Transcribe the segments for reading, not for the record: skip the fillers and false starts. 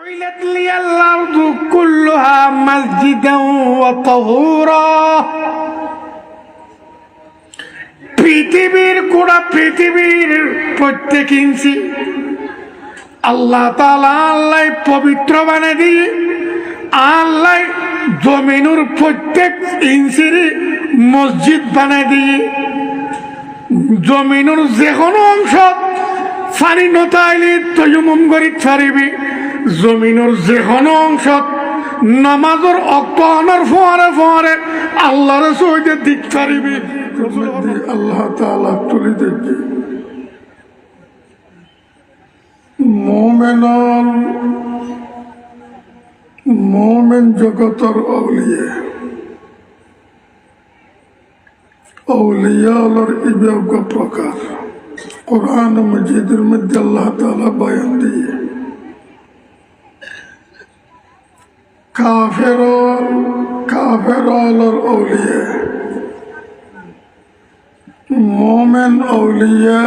وجعلت لي الأرض كلها مسجدا وطهورا পৃথিবীর গোটা পৃথিবীর প্রত্যেক ইঞ্চি আল্লাহ তাআলা আল্লাহ পবিত্র বানিয়ে দিয়ে আল্লাহ জমিনের প্রত্যেক ইঞ্চির মসজিদ বানিয়ে দিয়ে জমিনের যে কোনো অংশ পানি নতাইলে তয়মুম করি ছাড়িবি জমিনের যে কোনো অংশ নামাজের অক্তানোর ফোয়ারে ফোয়ারে আল্লাহর সহিতে দিক ছাড়িবি আল্লাহ তাআলা তুলি দেখি মোমেন জগতর অউলিয়ার ইবাগ প্রকার কোরআন মজিদের মধ্যে আল্লাহ তাআলা বয়ান দিয়ে কাফেরর অউলিয়া মোমেন অউলিয়া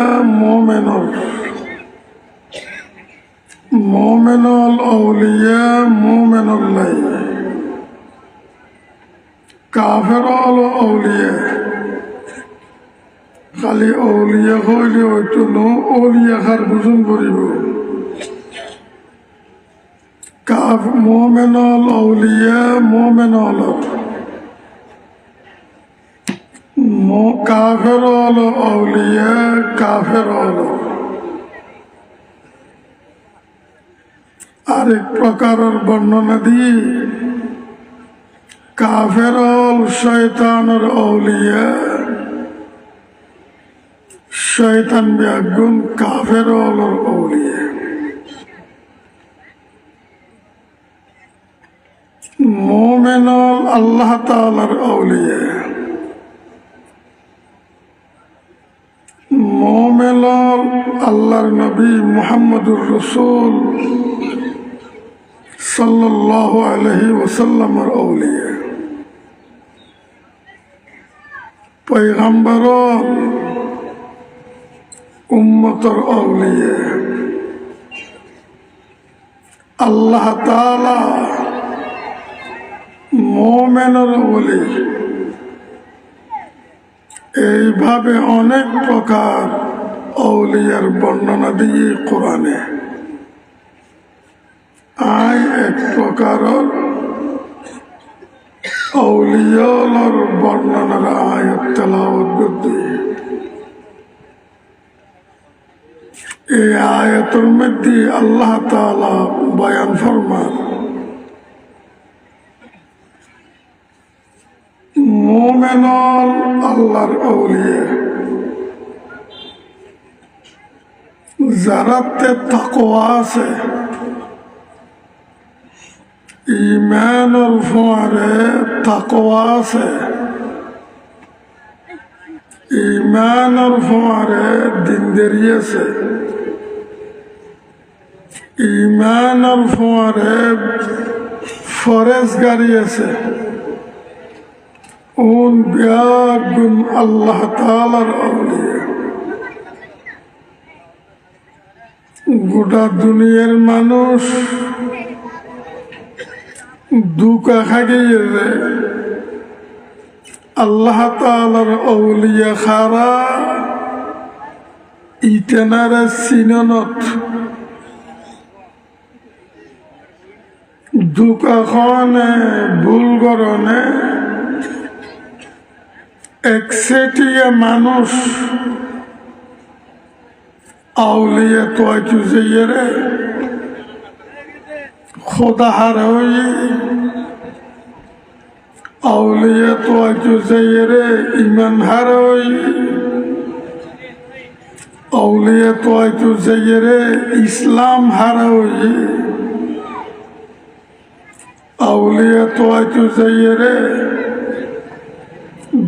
মোমেনল অউলিয়া মোমেনল্লাই কাফেরল অউলিয়া খালি অউলিয়া হইলে হয়তো নো অউলিয়া খার বুঝুন করিব মোমেনল অউলিয়া মোমেনল কাফেরল অউলিয়া কাফেরল আরেক প্রকারের বর্ণনা দিয়ে কাফেরল শয়তানের অউলিয়া শয়তান ব্যাগুন কাফেরল অউলিয়া মোমেনল আল্লাহ তাআলার অউলিয়া মোমেনল আল্লাহর নবী মুহাম্মদুর রাসূল সাল্লাল্লাহু আলাইহি ওয়াসাল্লামের অউলিয়া পয়গম্বরর উম্মতের অউলিয়া আল্লাহ তাআলা মোমেনের ওলি এইভাবে অনেক প্রকার অউলিয়ার বর্ণনা দিয়ে কোরআনে এক প্রকারের অউলিয়ার বর্ণনার আয়াত তেলাওয়াত করতে এই আয়াতের মধ্যে আল্লাহ তাআলা বয়ান ফরমান মোমেনল আল্লাহর অউলিয়া যারাতে তাকওয়া আছে ইমানের ফোয়ারে তাকওয়া আছে ইমানের ফোয়ারে দিনদারি আছে ইমানের ফোয়ারে ফরেজগারি আছে উন বিয়াগুন আল্লাহ তাআলার আউলিয়া গোটা দুনিয়ার মানুষ দুকা খাগিয়ে আল্লাহ তাআলার আউলিয়া খারা ইতেনারে সিননত দুকা খানে ভুল করনে একসেটিয়া মানুষ আউলিয়া তো আইতুজেরে খোদা হার হই আউলিয়া তো আইতুজেরে ইমান হার হই আউলিয়া তো আইতুজেরে ইসলাম হার হই আউলিয়া তো আইতুজেরে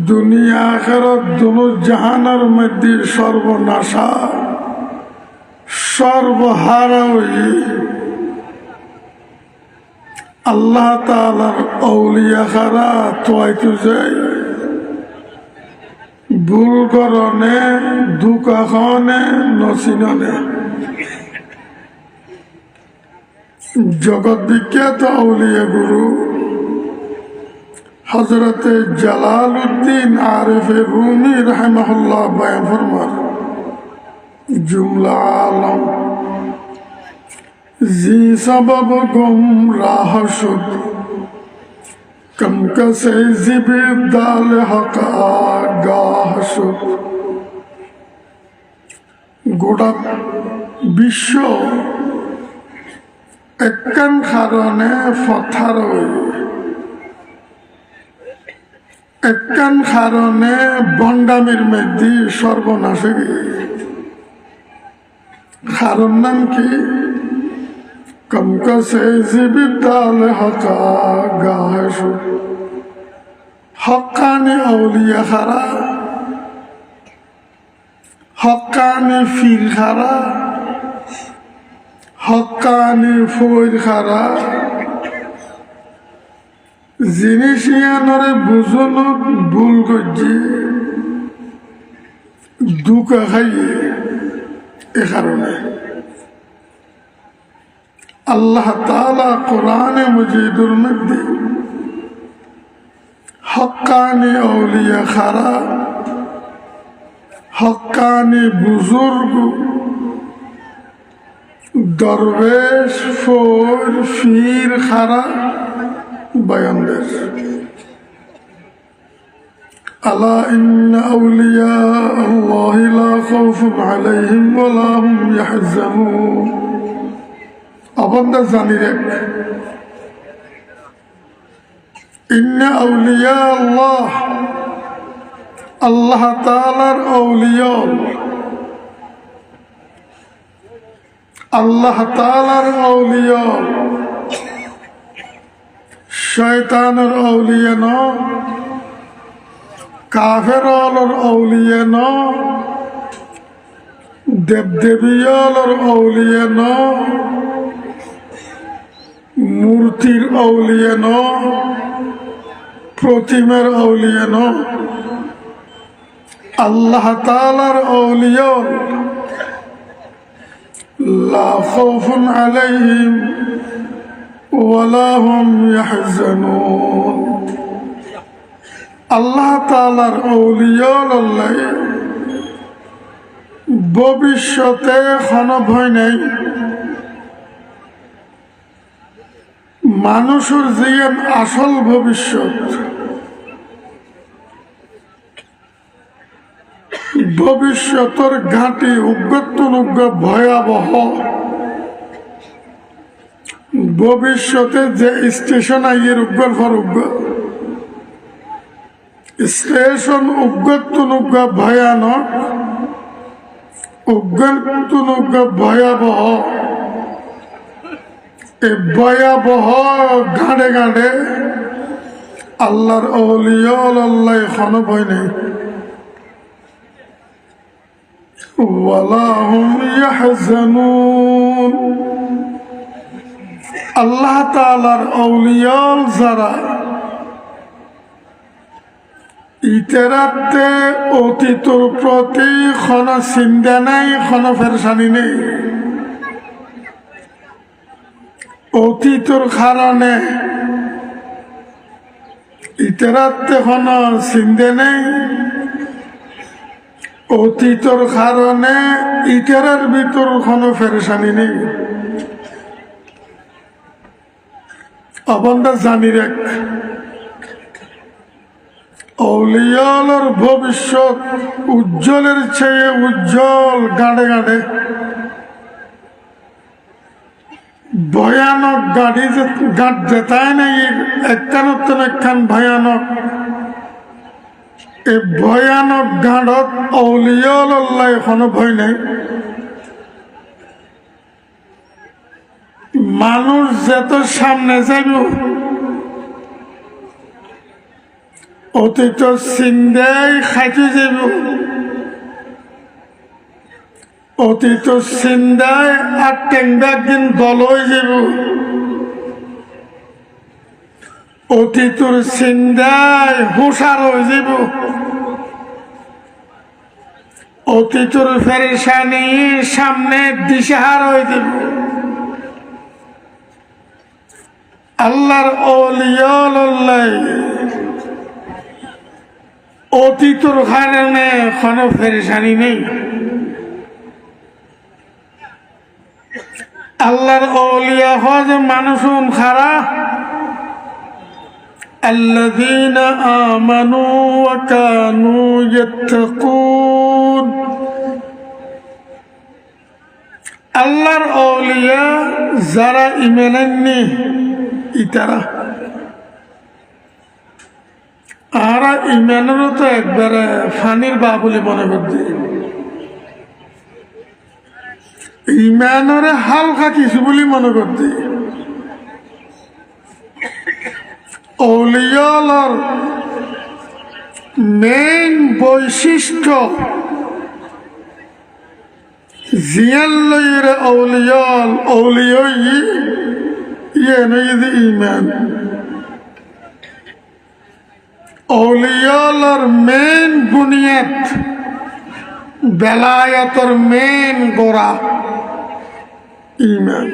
দুনিয়া আখিরাত দুনো জাহানের মধ্যে সর্বনাশা সর্বহারা হই আল্লাহ তাআলার আউলিয়া খারা তোয়াইতু যাই ভুল করনে দুকা খানে নসিননে জগৎ বিখ্যাত আউলিয়া গুরু হযরতে জালালউদ্দিন আরিফে রুমি রাহিমাহুল্লাহ বয়ান ফরমান जुमला आलम जी सबब गुमराह शुद कम कसे जिबी दाल हक आगाह शुद গোটা বিশ্ব একখান কারণে ফথার একখান কারণে বন্ডামির মধ্যে সর্বনাশে কারণ নাম কি কমকা সে জীবিতাল হকা গাহ হকানি আউলিয়া খারা হকানি ফির খারা হকানি ফৈর খারা জিনিস ইয়ানরে বুঝল ভুল করছি দুকা খাইয়ে এ কারণে আল্লাহ তাআলা কোরআনে মজিদুর মধ্যে হক্কানি আউলিয়া খারা হক্কানি বুজুর্গ দরবেশ ফোর ফির খারা বয়ান দেশ ألا إن أولياء الله لا خوف عليهم ولا هم يحزنون أبدا زانيرك إن أولياء الله الله تعالى أولياء الله تعالى أولياء شيطان الأولياء কাফেরর আউলিয়া ন দেবদেবীয়র আউলিয়া ন মূর্তির আউলিয়া ন প্রতিমার আউলিয়া ন আল্লাহ তাআলার আউলিয়া লা খাউফুন আলাইহিম ওয়ালা হুম ইয়াহজানুন আল্লাহ তাআলার আউলিয়া ভবিষ্যতে কোনো ভয় নেই মানুষের জীবন আসল ভবিষ্যৎ ভবিষ্যতের ঘাঁটি উগ্রতনুগ্র ভয়াবহ ভবিষ্যতে যে স্টেশন আইয়ের উগ্র ফর উগ্র স্টেশন উগ্রতনুগ্র ভয়ানক উগ্রতনুগ্র ভয়াবহ এই ভয়াবহ গাঁড়ে গাঁড়ে আল্লাহর আউলিয়া আল্লাহ এখনো ভয় নেই ওয়ালা হুম ইয়াহজানুন আল্লাহ তাআলার আউলিয়া যারা ইতেরাতে অতীতর প্রতি কোনো চিন্তা নাই কোনো পেরেশানি নেই অতীতর কারণে ইতেরাতে কোনো চিন্তা নেই অতীতর কারণে ইতেরার ভিতর কোনো পেরেশানি নেই অবন্ধা জানি রাখ আউলিয়ার ভবিষ্যৎ উজ্জ্বলের চেয়ে উজ্জ্বল গাঁড়ে গাঁড়ে ভয়ানক গাড়ি গাঁট যেতায় নাই একখান একখান ভয়ানক এই ভয়ানক গাঁড়ত আউলিয়াল আল্লাহ এখনো ভয় নাই মানুষ যেত সামনে যাইব অতীত চিন্তাই খাইতে যাব অতীত চিন্তায় আর টেংবা একদিন দল হয়ে যাব অতীতর চিন্তায় হুঁশার হয়ে যাব অতীতর পেরেশানি সামনে দিশাহার হয়ে যাব আল্লাহর অলিয়াল্লাহ অতীতর কারণে কোনো পেরেশানি নেই। আল্লাহর অলিয়া হওয়া যে মানুষ খারাপ, الذين آمنوا وكانوا يتقون। আল্লাহর অলিয়া যারা ঈমান আননি ইতারা আর ঈমানেরও তো একবারে ফানির বা বলে মনে করছে, ঈমানের হালকা কিছু বলে মনে করছে। অলিয়ার মেইন বৈশিষ্ট্য জিয়ান লইরে অলিয়াল অলিয় ইয়ে নই ঈমান। অলিয়ালর মেইন বুনিয়াদ বেলায়তর মেইন গোড়া ঈমান।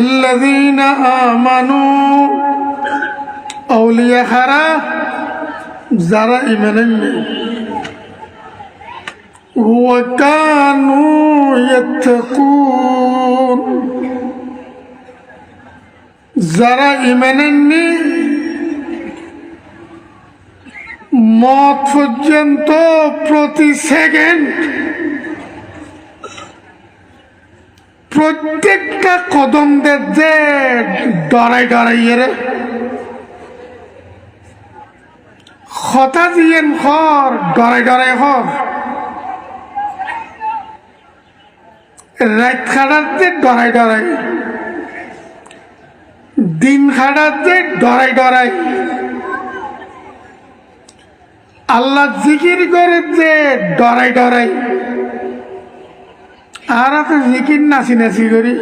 الذين آمنوا أولياء خرا যারা ঈমান আননি وكانوا يتقون যারা ঈমান আননি মত পর্যন্ত প্রতি সেকেন্ড প্রত্যেকটা কদম যে ডরাই ডরাইয়ের হতা দিয়েন খর ডরাই ডরাই হর রাত খাটার যে ডরাই ডরাই, দিন খাটার যে ডরাই ডরাই, আল্লাহ জিকির করে যে ডরাই ডরাই। আর তো জিকির নাচি নাচি করি,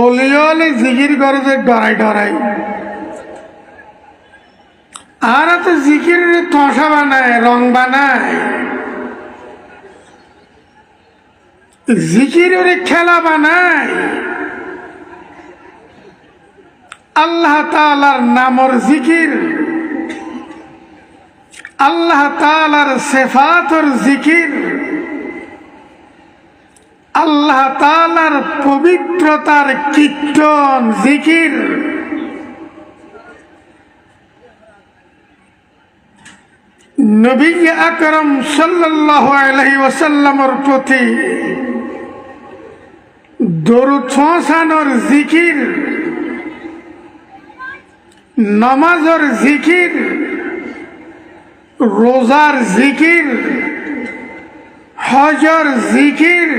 অলিয়লে জিকির করে যে ডরাই ডরাই। আর তো জিকির তসা বানায়, রং বানায়, জিকির খেলা বানায়। আল্লাহ তাআলার নামর জিকির, আল্লাহ তাআলার সিফাতর জিকির, আল্লাহ তাআলার পবিত্রতার কীর্তন জিকির, নবী আকরাম সাল্লাল্লাহু আলাইহি ওয়াসাল্লামের প্রতি দরুদ পৌঁছানোর জিকির, নামাজের জিকির, রোজার জিকির, হজর জিকির,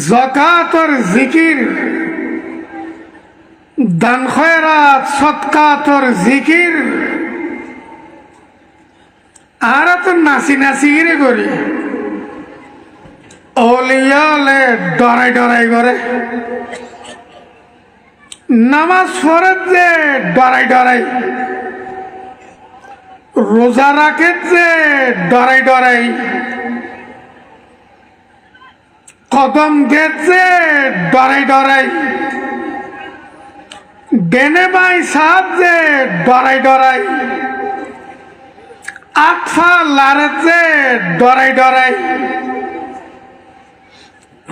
যাকাতর জিকির, দান খয়রাত সদকাতর জিকির। আর তো নাচি নাচি গিরে করি, অলিয়ালে ডরাই ডরাই করে, নামাজ পড়ে যে ডরাই ডরাই, রোজা রাখে যে ডরাই ডরাই, কদম দিচ্ছে ডরাই ডরাই, ডেনে বাই সাপ যে ডরাই ডরাই, আটফা লাড়েছে ডরাই ডরাই,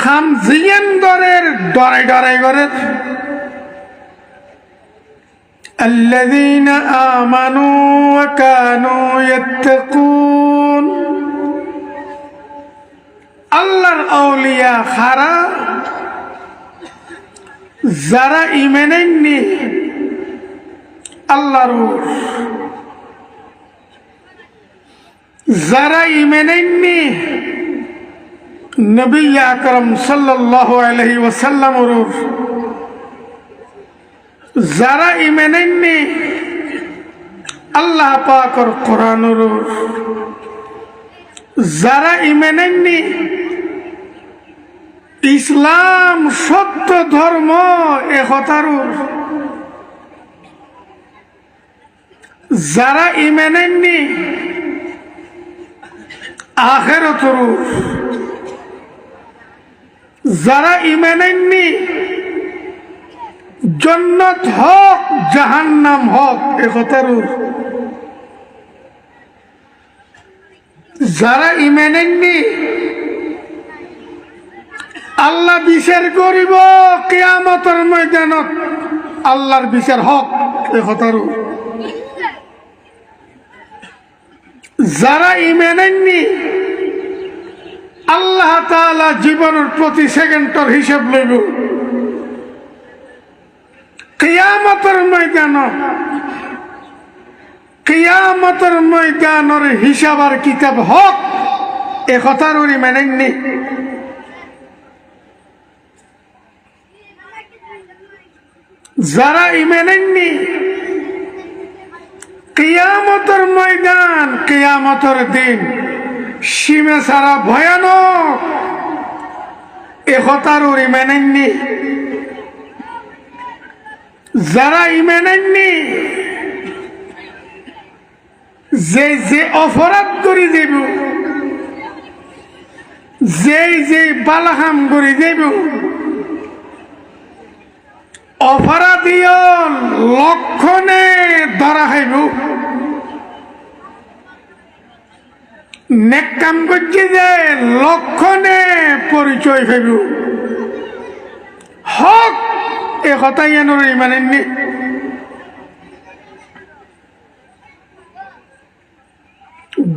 খাম জিয়েন দরের ডরাই ডরাই করে। الذين آمنوا وكانوا يتقون আল্লাহর আউলিয়া খারা যারা ঈমান আননি আল্লাহর, যারা ঈমান আননি নবী আকরাম সাল্লাল্লাহু আলাইহি ওয়াসাল্লামের, যারা ঈমান আননি আল্লাহ পাকের কোরআনের, যারা ঈমান আননি ইসলাম সত্য ধর্ম একতার, যারা ঈমান আননি আখিরাতের, যারা ঈমান আননি জান্নাত হক জাহান্নাম হক এ কথার যারা ঈমান আননি আল্লাহ বিচার করিব কিয়ামতের ময়দানত আল্লাহর বিচার হক এ কথার যারা ঈমান আননি আল্লাহ তাআলা জীবনের প্রতি সেকেন্ডের হিসাব লইব কিয়ামতের ময়দানের হিসাব আর কিতাব হক এ কথার ঈমান আননি যারা ঈমান আননি কিয়ামতের ময়দান কিয়ামতের দিন সীমা সারা ভয়ানক এ কথার ঈমান আননি যারা ঈমান আননি যে যে অপরাধ করে দেব যে বালাহাম করে দেব অপরাধীয় লক্ষণে ধরা হইব নেক কাম করছে যে লক্ষণে পরিচয় হইব হক এ কথাই এনর ঈমান আননি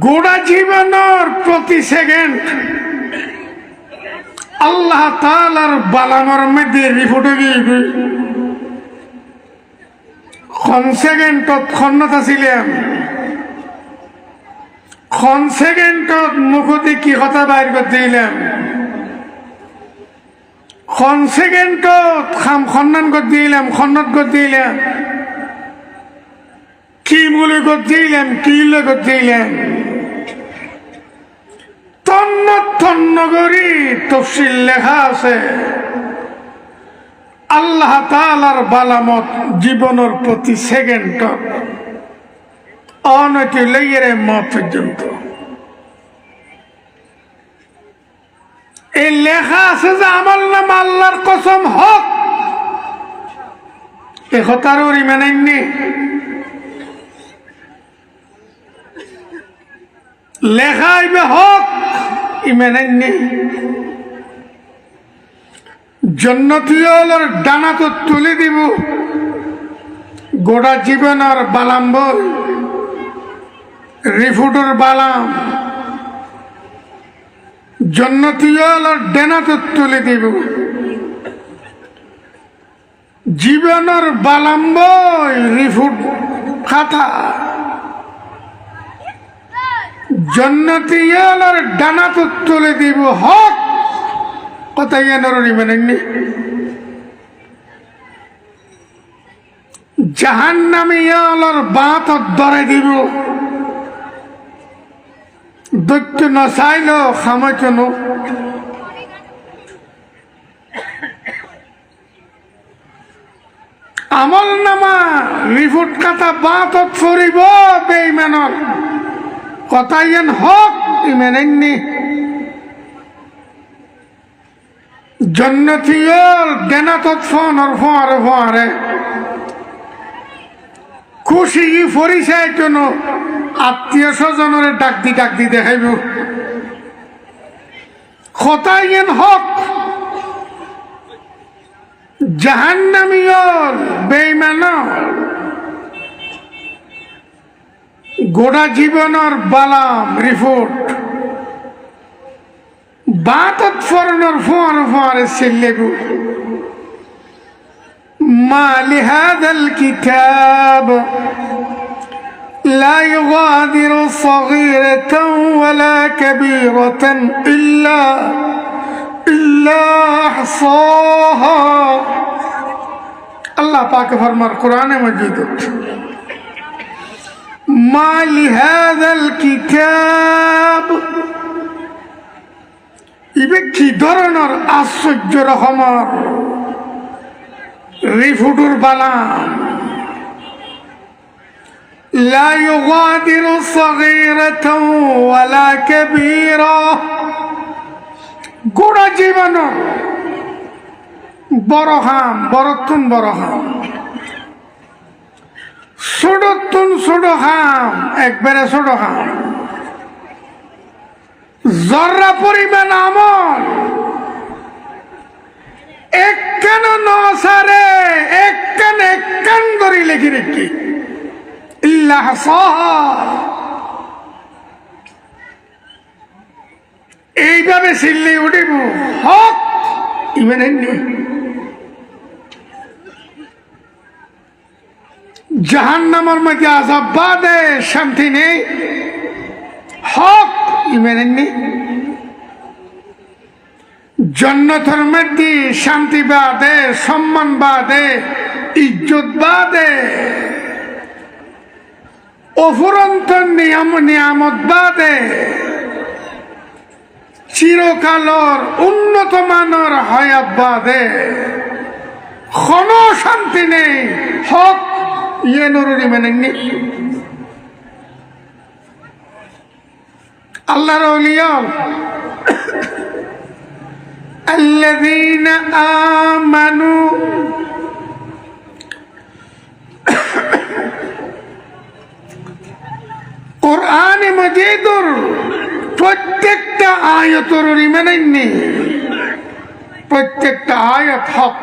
গোটা জীবনের প্রতি সেকেন্ড আল্লাহ তাআলার বালামর মধ্যে রিপোর্ট গিয়ে খন সেকেন্ডত খন্নত আছিলাম খন সেকেন্ডত মুখতে কি কথা বাইর করতে দিলাম খন সেকেন্ডত খাম খন্নান করতে দিলাম খন্নত করতে দিলাম কি মূলে করতে দিলাম কি করতে দিলাম তন্ন তন্ন করি তফসিল লেখা আছে আল্লাহ তাআলার বালামত জীবনের প্রতি সেকেন্ড অনতি লইয়ের মত পর্যন্ত এই লেখা আছে যে আমল নাম আল্লাহর কসম হক এ কথার ঈমান আননি লেখা আইবে হক ঈমান আননি জান্নাতীয়র ডানা তো তুলে দিব গোটা জীবনের বালাম্ব রিফুটের বালাম জান্নাতীয়র ডানা তো তুলে দিব জীবনের বালাম্ব রিফুট খাতা জান্নাতীয়র ডানা তো তুলে দিব হক কথাই এনর ঈমান আননি জাহান্নামীয়র বাত ধরে দিব দৈত্য নচাইল খামাইতন আমল নামা রিপোর্ট খাতা বাত ফরিব বেঈমানর কথাই এন হক ঈমান আননি জান্নাতীয়র দেনাতত ফোনের ফোয়ারে খুশি পরিচয় জন্য আত্মীয় স্বজনের ডাক দি দেখাইব কথাই এন হক জাহান্নামীয়র বেঈমানর গোটা জীবনের বালাম রিপোর্ট বাতত ফরনর ফোয়ারে ছেলেগু মা লিহাদাল কিতাব لا يغادر صغيرة ولا كبيرة إلا أحصاها الله پاک فرمار قرآن مجید ما لهذا الكتاب ইবে কি ধরনের আশ্চর্য রকমের রিফুটুর বালাম لا يغادر صغيرة ولا كبيرة গোড়া জীবন বড় হাম, বড়তুন বড় হাম, ছোটতুন ছোট হাম, একবারে ছোট হাম। জর্রা পরিমাণ আমল একখান নসারে একখান ধরে লেখি রেখি ইল্লাহ সাহা। এইভাবে সিল্লি উঠিব হক ইমানের নেই। জাহান্নামের মধ্যে আযাব বাদে শান্তি নেই, হক ইমানের নেই। জান্নাতের মধ্যে শান্তি বাদে, সম্মান বাদে, ইজ্জত বাদে, অফুরন্ত নিয়ামত বাদে, চিরকালর উন্নত মানের হায়াত বাদে কোনো শান্তি নেই, হক ইয়ে নুরুরি মেনেননি। আল্লাহর আউলিয়া আল্লাযীনা আমানু কোরআনে মাজিদুর প্রত্যেকটা আয়াতের মেনেননি, প্রত্যেকটা আয়াত হক।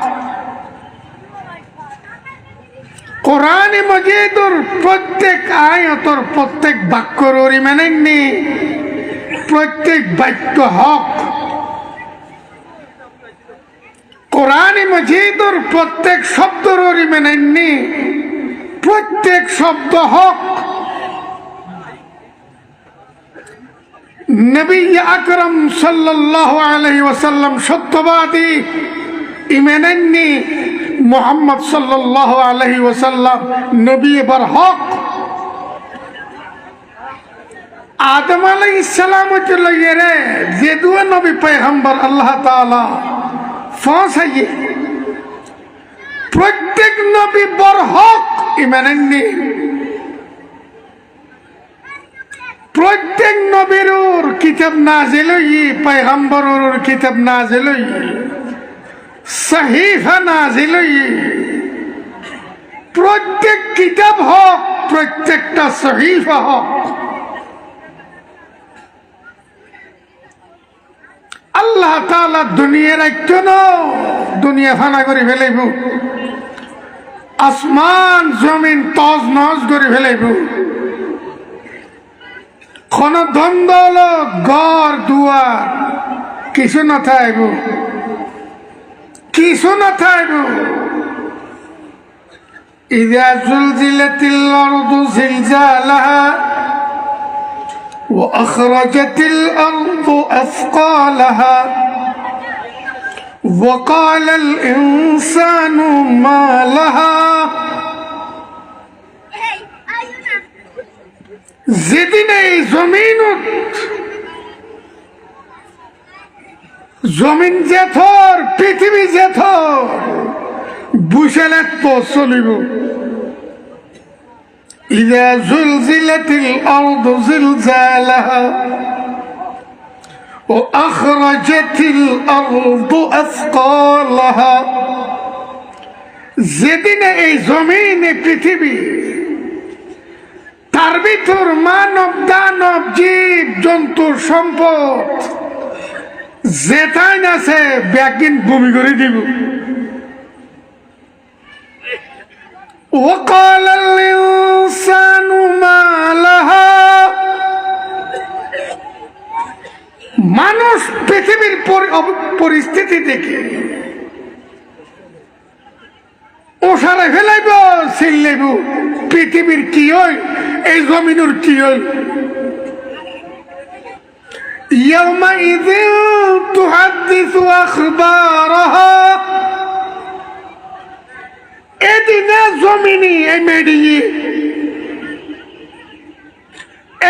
কোরআনে মাজিদুর প্রত্যেক আয়াতের প্রত্যেক বাক্যর মেনেননি, প্রত্যেক বাক্য হক। কোরআনে মাজিদুর প্রত্যেক শব্দর মেনেননি, প্রত্যেক শব্দ হক। নবী আকরাম সাল্লাল্লাহু আলাইহি ওয়াসাল্লাম সত্যবাদী ইমানেননি, মুহাম্মদ সাল্লাল্লাহু আলাইহি ওয়াসাল্লাম নবী বার হক। আদম আলাইহিস সালাম চলে যে দুয়া নবী পয়গম্বর আল্লাহ তাআলা ফাঁসাইয়ে, প্রত্যেক নবী বার হক ইমানেননি। প্রত্যেক নবীর কিতাব নাজিল হই, পয়গম্বরের কিতাব নাজিল হই, সহিফা নাজিল হই। প্রত্যেক কিতাব হক, প্রত্যেকটা সহিফা হক। আল্লাহ তাআলা দুনিয়া রাখতো না, দুনিয়া ফানা করে ফেলাইব, আসমান জমিন তজ নজ করে ফেলাইব। কোন ধন দৌলত ঘর দুয়ার কিছু না থাকব, কিছু না থাকব। ইযা যুলজিলাতিল আরদু জিলজালাহা ওয়া আখরাজাতিল আরদু আথকালাহা ওয়া ক্বালাল ইনসানু মা লাহা। যেদিন এই জমিন যেথর, পৃথিবী যেথর বুঝালে তো চলিব। ইযা যুলজিলাতিল আরদু জিলজালাহা ওয়া আখরাজাতিল আরদু আথকালাহা। যেদিন এই জমিন, পৃথিবী, তার ভিতর মানব দানব জীব জন্তু সম্পদ যেটাই আছে ব্যাগিন ভূমি করে দিব। وقال الإنسان ما لها। মানুষ পৃথিবীর পরিস্থিতি দেখে ওসারে ফেলাইব, চিল্লাইব পৃথিবীর কি হয়, এই জমিনের কি হয়। ইয়াউমাইযিন তুহাদ্দিসু আখবারাহা। এদিনে জমিনি এই মেডিয়ে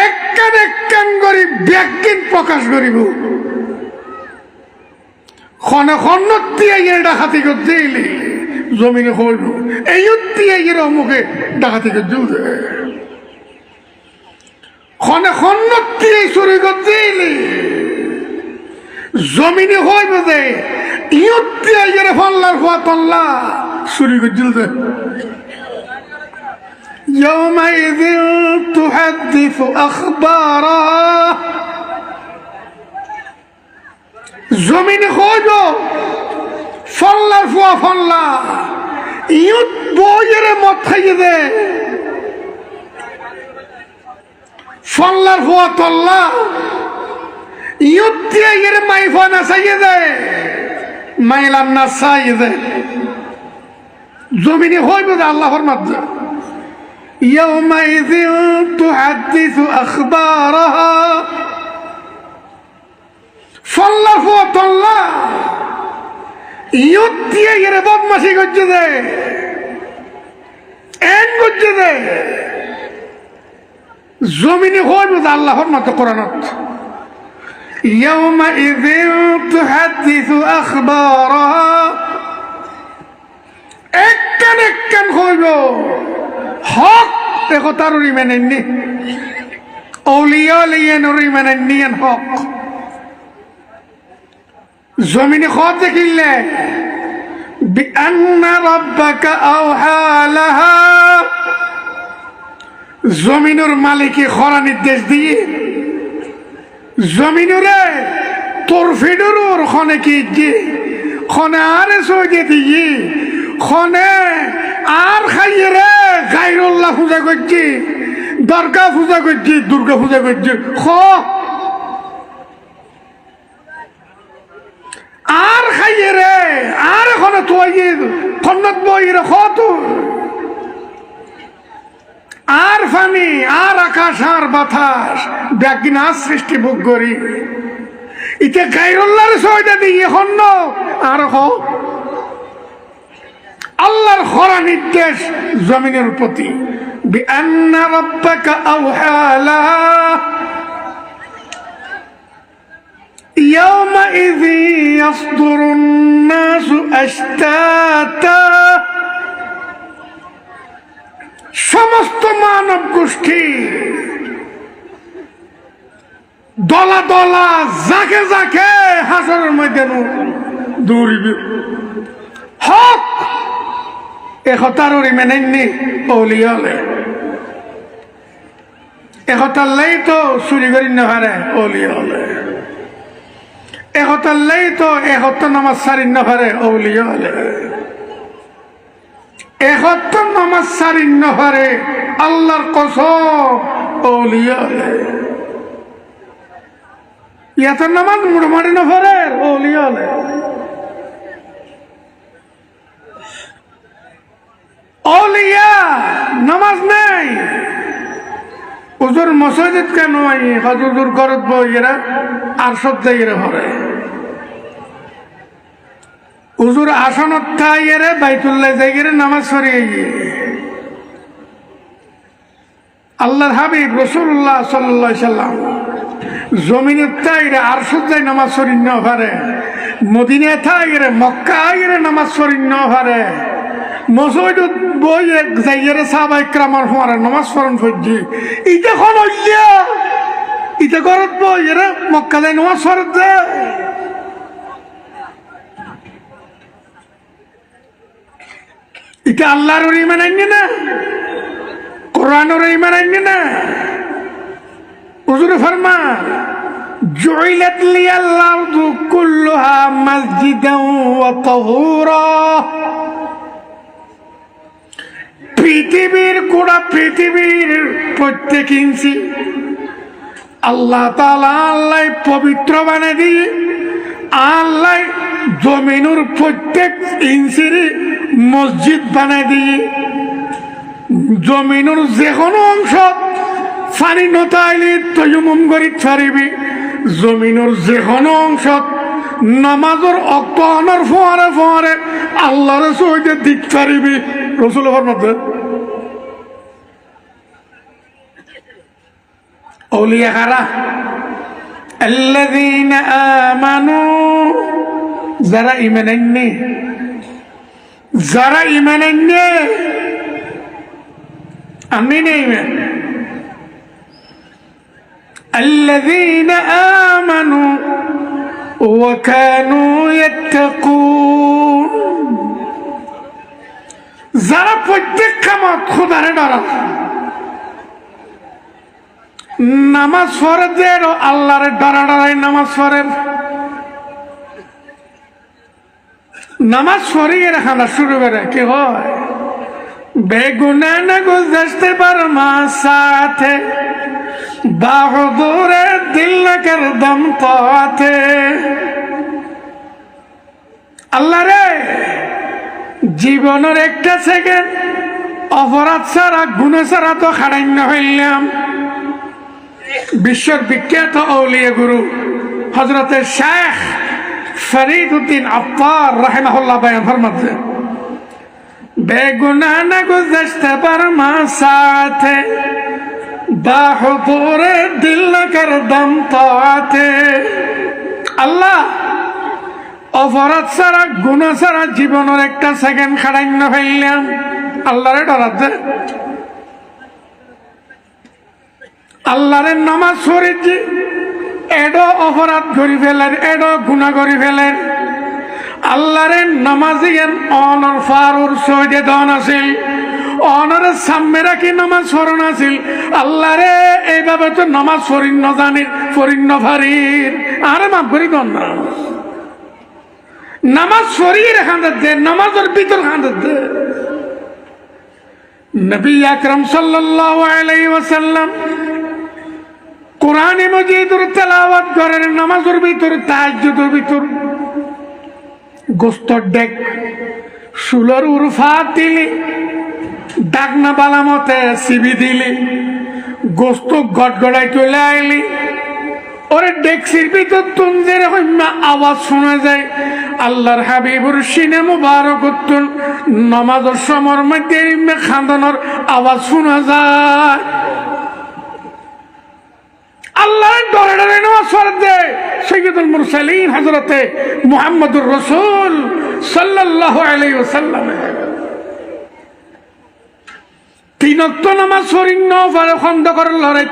একখান করে ব্যাগিন প্রকাশ করিব। ক্ষণে ক্ষণত্তিয়া ডাকাতি করতে এলে জমিনে হইব, এই অমুকে ডাকাতি করতে ক্ষণে ক্ষণত্তিয়া চুরি করতে এলে জমিনে হইব যে ইয়ত্তি আইরে ফাল্লার ফাতল্লা চুরি করছিল যে يومئذ تحدث أخبارها জমিন খোঁজ ফল্লার ফুয়া ফল্লা ইয়ত বইয়ের মত খাইয়ে দে ফল্লার ফুয়া তল্লা ইয়ত এর মাইফা না চাইয়ে দে মাইলাম না চাইয়ে দে জমিনে হইব আল্লাহর মাধ্যমে يومئذ تحدث أخبارها فالله فوت الله يوتي يربط ماشي قجده ان قجده زميني خوي بذ الله فرمت قرآنات يومئذ تحدث أخبارها اكن خوي بو হক দেখো তার মেনেননি অলিয়া লিয়েন মেনেননি হক জমিনে খত দেখিলে বিআন্না রাব্বাকা আওহা লাহা জমিনের মালিকে খরা নির্দেশ দিয়ে জমিনরে তোর ফিডুর খনে কি খনে আরে সইয়ে দিয়ে খনে আর খাইয়ে রে গাইরুল্লাহ পূজা করছি দরগা পূজা করছি দুর্গা পূজা করছি আর খাইয়ে রে আর এখনো তুই খন্নত বই রে আর ফানি আর আকাশ আর বাতাস ব্যাগিন আর সৃষ্টি ভোগ করি ইতে গাইরুল্লাহর সইটা দিই এখন আর আল্লাহর খরা নির্দেশ জমিনের প্রতি বিআন্না রাব্বাকা আওহা লাহা ইয়াওমাইযি ইয়াসদুরুন নাসু আশতাতা সমস্ত মানব গোষ্ঠী দলা দলা জাকে জাকে হাসরের ময়দানে দৌড়িবে হক একতারই মেনেননি অলিয়ালে একতাল্লাই তো চুরি করি নহারে অলিয়ালে একতাল্লাই তো একত্তর নামাজ সারি নহারে অলিয়ালে একত্তর নামাজ সারি নহারে আল্লাহর কসম অলিয়ালে ইয়াতের নামাজ মুড়মারি নফারে অলিয়ালে অলিয়া নামাজ নেই হুজুর মসজিদ কেন হুজুর ঘরত বইয়েরা আর সব জায়গায় ভরে হুজুর আসনত থাইয়েরে বাইতুল্লাহ জায়গায় নামাজ পড়িয়ে আল্লাহর হাবিব রাসূলুল্লাহ সাল্লাল্লাহু আলাইহি সাল্লাম জমিনের থাইরে আর সব জায়গায় নামাজ পড়ি না পারে মদিনা থাইরে মক্কা আইরে নামাজ পড়ি না পারে মসজিদত বই এক জায়গায় সাহাবায়ে কেরামের ফরে নামাজ পড়ন ফজি ইটা কোন হইয়া ইটা ঘরত বই এরা মক্কা যায় নামাজ পড়ত যায় এটা আল্লাহর ঈমান আইনে না কোরআনের ঈমান আইনে না হুজুর ফরমান জুইলাত লিয়াল আরদু কুল্লুহা মাসজিদান ওয়া তাহুরা পৃথিবীর গোটা পৃথিবীর প্রত্যেক ইঞ্চি আল্লাহ তাআলা আল্লাহ পবিত্র বানিয়ে দিয়ে আল্লাহ জমিনের প্রত্যেক ইঞ্চির মসজিদ বানিয়ে দিয়ে জমিনের যে কোনো অংশ পানি নতাইলে তয়মুম করি ছাড়িবি জমিনের যে কোনো অংশ নামাজের অক্ত আনার ফোয়ারে ফোয়ারে আল্লাহর সহিতে দিক ছাড়িবি রসুলের মধ্যে أولياء غرا الذين آمنوا زرا إيمانني أمين إيمان الذين آمنوا وكانوا يتقون যারা প্রত্যেক কামত খোদারে ডরা নামাজ পড়ে যে আল্লাহর ডরা ডরাই নামাজ পড়েন নামাজ পড়িয়ে খানা শুরু করে কি হয় বেগুনা না গুজরতে पर সাথে বাহুদুরে দিল না কর দম তাতে আল্লাহ রে জীবনের একটা সেকেন্ড অপরাধ ছাড়া গুনাহ ছাড়া তো খাড়াইন্য হইলাম বিশ্বর বিখ্যাত আউলিয়া গুরু হযরত শেখ ফরিদউদ্দিন আত্তার রাহিমাহুল্লাহ বয়ান ফরমাতে বেগুনাহ না গুজরতে पर সাথে বাহুদুরে দিল না কর দম তাতে আল্লাহ অপরাধ ছাড়া গুনাহ ছাড়া জীবনের একটা সেকেন্ড খাড়াইন্য হইলাম আল্লাহরে ডরাতে আল্লাহরে নামাজ পড়েছি এডো অপরাধ করি ফেলেন এডো গুনাহ করি ফেলেন আল্লাহরে নামাজিয়ান অনর ফারুর সৈদে দন আছিল অনরে সামনে রাখি নামাজ পড়ন আছিল আল্লাহরে এইভাবে তো নামাজ পড়িন ন জানি পড়িন ন ফারির আরে মাফ করি দন না নামাজ পড়িয়ে খান্দার দে নামাজের ভিতর খান্দার দে নবী আকরাম সাল্লাল্লাহু আলাইহি ওয়াসাল্লাম কোরআনে মজিদুর তেলাওয়াত করেন নামাজের ভিতর তাহাজ্জুদের ভিতর গোস্তর ডেক শুলর উরফাত দিলি ডাকনা বালামতে সিবি দিলি গোস্ত গড়গড়াই চলে আইলি ওরে ডেক্সির ভিতর তুঞ্জের হইমা আওয়াজ শোনা যায় আল্লাহর হাবিবুর সিনে মুবারক উত্তর নামাজের সময়ের মধ্যে খান্দানোর আওয়াজ শোনা যায় আল্লাহর ডরে ডরে নামাজ পড়তে সাইয়্যিদুল মুরসালিন হযরতে মুহাম্মদুর রাসূল সাল্লাল্লাহু আলাইহি ওয়াসাল্লাম তিন ওয়াক্ত নামাজ পড়িন ন পারে খন্দ করে লড়াই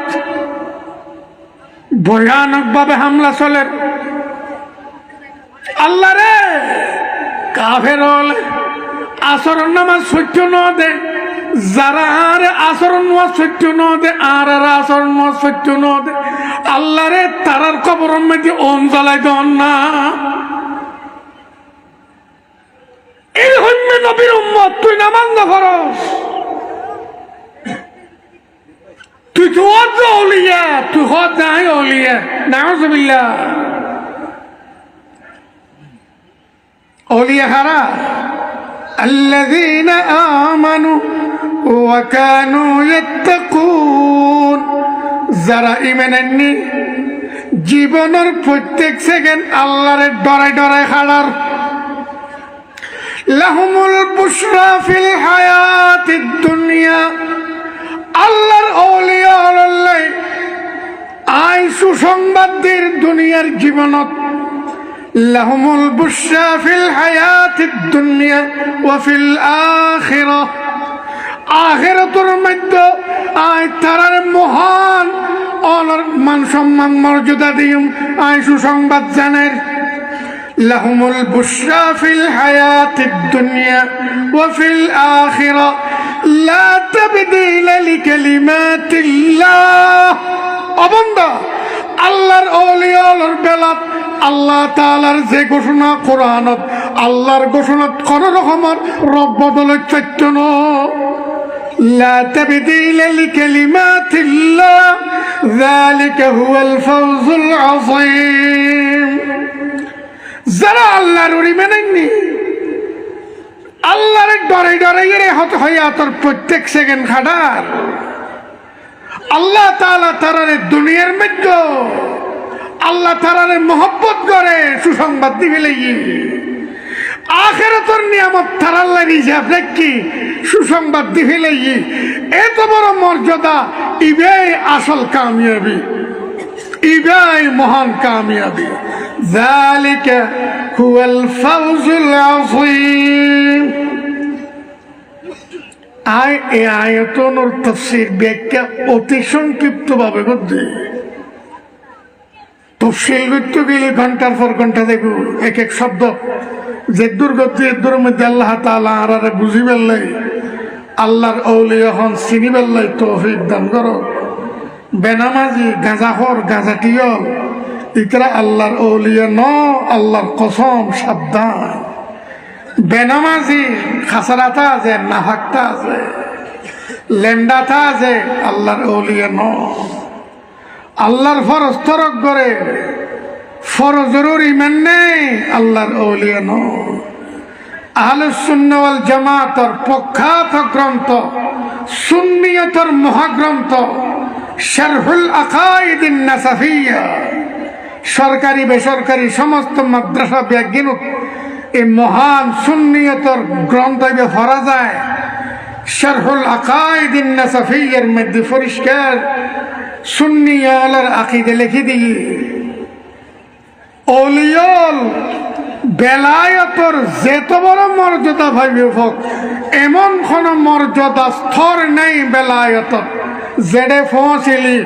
ভয়ানক ভাবে হামলা চলে আল্লাহ রে কাফের আসর নামাজ সত্য ন দে যারা আর আচরণ নোয়া সত্য ন দে আর আচরণ নোয়া সত্য ন দে আল্লাহ রে তারার কবরের মধ্যে ওম জ্বালাই দন না এই হইমে নবীর উম্মত তুই নামাজ না ফরস তুই তো ওলিয়া তুই হদ নাই ওলিয়া নাউযুবিল্লাহ ওলিয়া হারা الذين آمنوا وكانوا يتقون যারা ঈমান আননি জীবনের প্রত্যেক সেকেন্ড আল্লাহর ডরাই ডরাই খাড়ার লাহুমুল বুশরা ফিল হায়াতিদ দুনিয়া আল্লাহর আউলিয়া আল্লাহ আই সুসংবাদের দুনিয়ার জীবনত লাহুমুল বুশরা ফিল হায়াতিদ দুনিয়া ওয়া ফিল আখিরাহ আখিরাতের মধ্যে আই তারার মহান অনর মান সম্মান মর্যাদা দিম আই সুসংবাদ জানের লাহুমুল বুশরা ফিল হায়াতিদ দুনিয়া ওয়া ফিল আখিরাহ লা তাবদীলা লিকালিমাতিল্লাহ অবন্দা আল্লাহর আউলিয়ার বেলাত আল্লাহ তাআলার যে ঘোষণা কোরআনত আল্লাহর ঘোষণা কোন রকমের রব বদল চাইত না লা তাবদীলা লিকালিমাতিল্লাহ যালিকা হুয়াল ফাওজুল আযীম যারা আল্লাহর মেনেননি আল্লাহর ডরে ডরে রে হত হইয়া তোর প্রত্যেক সেকেন্ড খাটার আল্লাহ তাআলা তারারে দুনিয়ার মধ্যে আল্লাহ তারারে মহব্বত করে সুসংবাদ দিবে লাগি আখিরাতের নিয়ামত তারাল্লাহ রিজার্ভ রাখি সুসংবাদ দিবে লাগি এত বড় মর্যাদা ইবাই আসল কামিয়াবি ইবাই মহান কামিয়াবি যালিকা হুয়াল ফাওজুল আযীম এই আয়াতনের তাফসীর ব্যাখ্যা অতি সংক্ষিপ্ত ভাবে করতে তফসিল করতে গেলে ঘন্টার পর ঘন্টা দেখো এক এক শব্দ যে দুর্গতি এর মধ্যে আল্লাহ তাআলা আরারে বুঝি বেললাই আল্লাহর আউলিয়া হন চিনি বেললাই তৌফিক দান করো। বেনামাজি গাঁজাখোর গাঁজাটিয়ল ইতরা আল্লাহর আউলিয়া ন, আল্লাহর কসম সাবধান। বেনামাজি খাসারাতা আছে, নাফাকতা আছে, লেন্ডাতা আছে, আল্লাহর আউলিয়া ন। আল্লাহর ফরজ তরক করে ফরজের ইমান নেই, আল্লাহর আউলিয়া ন। আহলুস সুন্নাহ ওয়াল জামাতের প্রখ্যাত গ্রন্থ সুন্নিয়তের মহাগ্রন্থ শারহুল আকাইদিন নাসাফিয়া, সরকারি বেসরকারি সমস্ত মাদ্রাসা ব্যাগিনুক এই মহান সুন্নিয়তের গ্রন্থ পড়া যায়। শারহুল আকাইদিন নাসাফিয়ার মধ্যে পরিষ্কার সুন্নিয়ালের আকীদা লিখে দিয়ে অলিয়ল বেলায়তর যেত বড় মর্যাদা ভাইবে হোক এমন কোন মর্যাদা স্তর নেই বেলায়তর যেডে পৌঁছিলি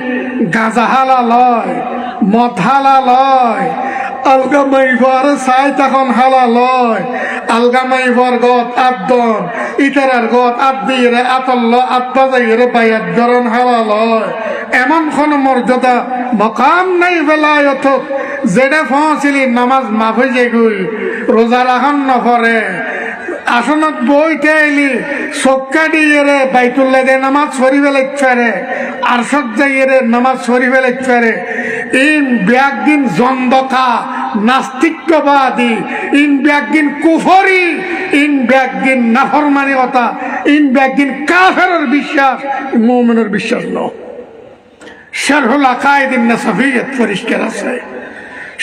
গাঁজা হালালয়, মদ হালালয়, আলগা মাইফার চাই তখন হালালয়, আলগা মাইফার গত আদন ইতারার গত আদিয়ে আতল্ল আত্মাজাইরে বাইয়াত ধরন হালালয়। এমন কোন মর্যাদা মকাম নাই বেলায়ত যেটা পৌঁছিলি নামাজ মাফ হয়ে যায় গই, রোজা রাখান নফরে, আসনত বইতে এলি চক্কা দিয়ে রে বাইতুল্লাহ দে নামাজ সরিবে লাগছে, আরশদ যাইয়ে রে নামাজ সরিবে লাগছে। ইন ব্যাগদিন জন্দকা নাস্তিকবাদী, ইন ব্যাগদিন কুফরি, ইন ব্যাগদিন নাফরমানিকতা, ইন ব্যাগদিন কাফেরের বিশ্বাস, মুমিনের বিশ্বাস ন। শারহুল আকাইদিন নাসাফিয়াত পরিষ্কার আছে।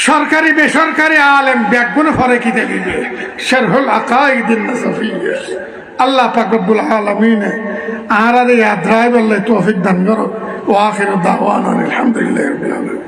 সরকারি বেসরকারি আলেম ব্যাগগুলো ফরে কি দেবে শারহুল আকাইদিন নাসাফিয়া। আল্লাহ পাক রব্বুল আলামিন আরাদে ইয়াদ রায় বললে তৌফিক দান করো। ওয়া আখিরু দাওয়ানা আলহামদুলিল্লাহি রাব্বিল আলামিন।